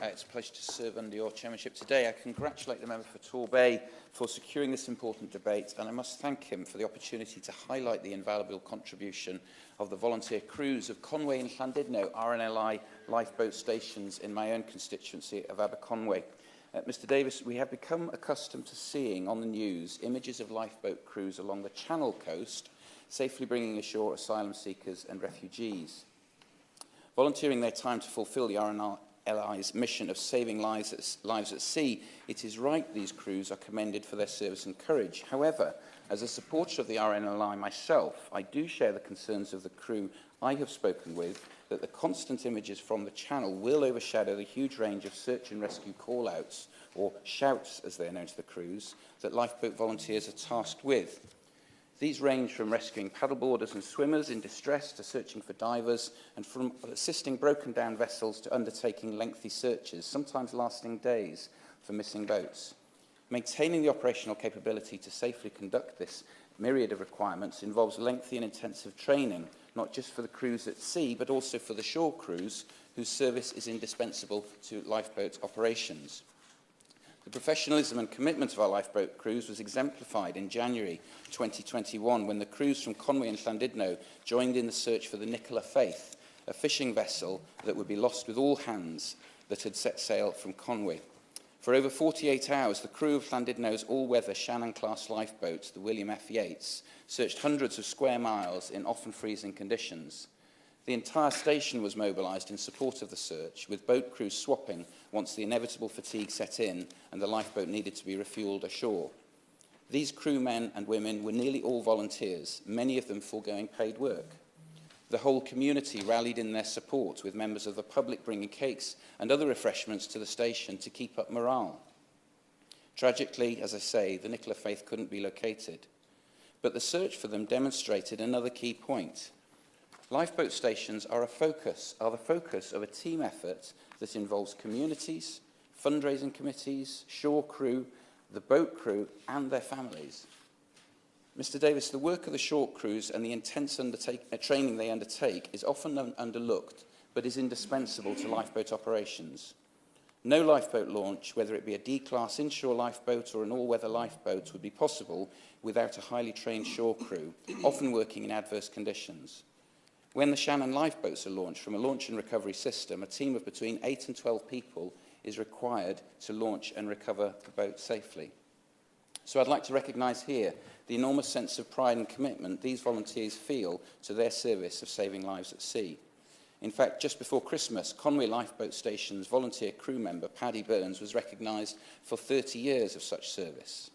It's a pleasure to serve under your chairmanship today. I congratulate the member for Torbay for securing this important debate, and I must thank him for the opportunity to highlight the invaluable contribution of the volunteer crews of Conwy and Llandudno RNLI lifeboat stations in my own constituency of Aberconwy. Mr Davis, we have become accustomed to seeing on the news images of lifeboat crews along the Channel coast safely bringing ashore asylum seekers and refugees. Volunteering their time to fulfil the RNLI's mission of saving lives at sea, it is right these crews are commended for their service and courage. However, as a supporter of the RNLI myself, I do share the concerns of the crew I have spoken with that the constant images from the Channel will overshadow the huge range of search and rescue call-outs, or shouts as they're known to the crews, that lifeboat volunteers are tasked with. These range from rescuing paddleboarders and swimmers in distress to searching for divers, and from assisting broken-down vessels to undertaking lengthy searches, sometimes lasting days, for missing boats. Maintaining the operational capability to safely conduct this myriad of requirements involves lengthy and intensive training, not just for the crews at sea, but also for the shore crews, whose service is indispensable to lifeboat operations. The professionalism and commitment of our lifeboat crews was exemplified in January 2021 when the crews from Conwy and Llandudno joined in the search for the Nicola Faith, a fishing vessel that would be lost with all hands that had set sail from Conwy. For over 48 hours, the crew of Llandudno's all-weather Shannon-class lifeboat, the William F. Yates, searched hundreds of square miles in often freezing conditions. The entire station was mobilised in support of the search, with boat crews swapping once the inevitable fatigue set in and the lifeboat needed to be refuelled ashore. These crewmen and women were nearly all volunteers, many of them foregoing paid work. The whole community rallied in their support, with members of the public bringing cakes and other refreshments to the station to keep up morale. Tragically, as I say, the Nicola Faith couldn't be located, but the search for them demonstrated another key point. Lifeboat stations are the focus of a team effort that involves communities, fundraising committees, shore crew, the boat crew and their families. Mr Davis, the work of the shore crews and the intense training they undertake is often underlooked, but is indispensable to lifeboat operations. No lifeboat launch, whether it be a D-class inshore lifeboat or an all-weather lifeboat, would be possible without a highly trained shore crew, often working in adverse conditions. When the Shannon lifeboats are launched from a launch and recovery system, a team of between 8 and 12 people is required to launch and recover the boat safely. So I'd like to recognise here the enormous sense of pride and commitment these volunteers feel to their service of saving lives at sea. In fact, just before Christmas, Conwy Lifeboat Station's volunteer crew member, Paddy Burns, was recognised for 30 years of such service.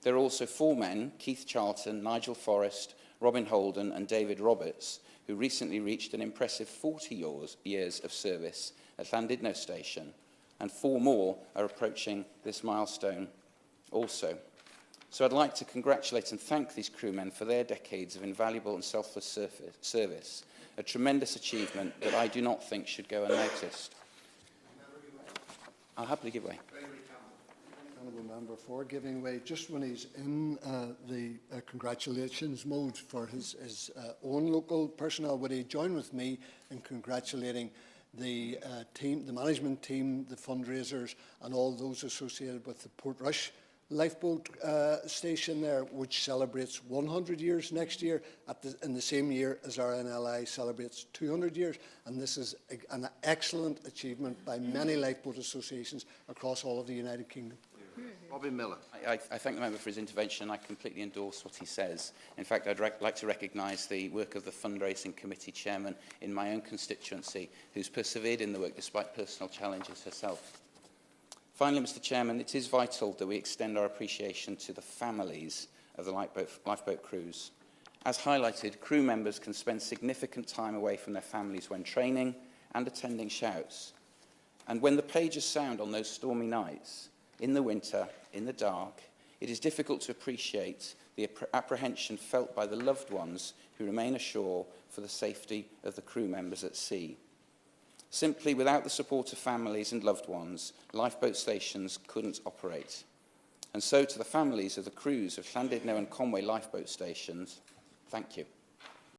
There are also 4 men, Keith Charlton, Nigel Forrest, Robin Holden and David Roberts, who recently reached an impressive 40 years of service at Llandudno Station, and 4 more are approaching this milestone also. So I'd like to congratulate and thank these crewmen for their decades of invaluable and selfless service, a tremendous achievement that I do not think should go unnoticed. I'll happily give way. Honourable Member for giving way just when he's in the congratulations mode for his own local personnel. Would he join with me in congratulating the team, the management team, the fundraisers and all those associated with the Portrush lifeboat station there, which celebrates 100 years next year in the same year as RNLI celebrates 200 years. And this is an excellent achievement by many lifeboat associations across all of the United Kingdom. Robin Miller. I thank the member for his intervention. I completely endorse what he says. In fact, I'd like to recognise the work of the fundraising committee chairman in my own constituency, who's persevered in the work despite personal challenges herself. Finally, Mr Chairman, it is vital that we extend our appreciation to the families of the lifeboat crews. As highlighted, crew members can spend significant time away from their families when training and attending shouts. And when the pages sound on those stormy nights, in the winter, in the dark, it is difficult to appreciate the apprehension felt by the loved ones who remain ashore for the safety of the crew members at sea. Simply, without the support of families and loved ones, lifeboat stations couldn't operate. And so to the families of the crews of Llandudno and Conwy lifeboat stations, thank you.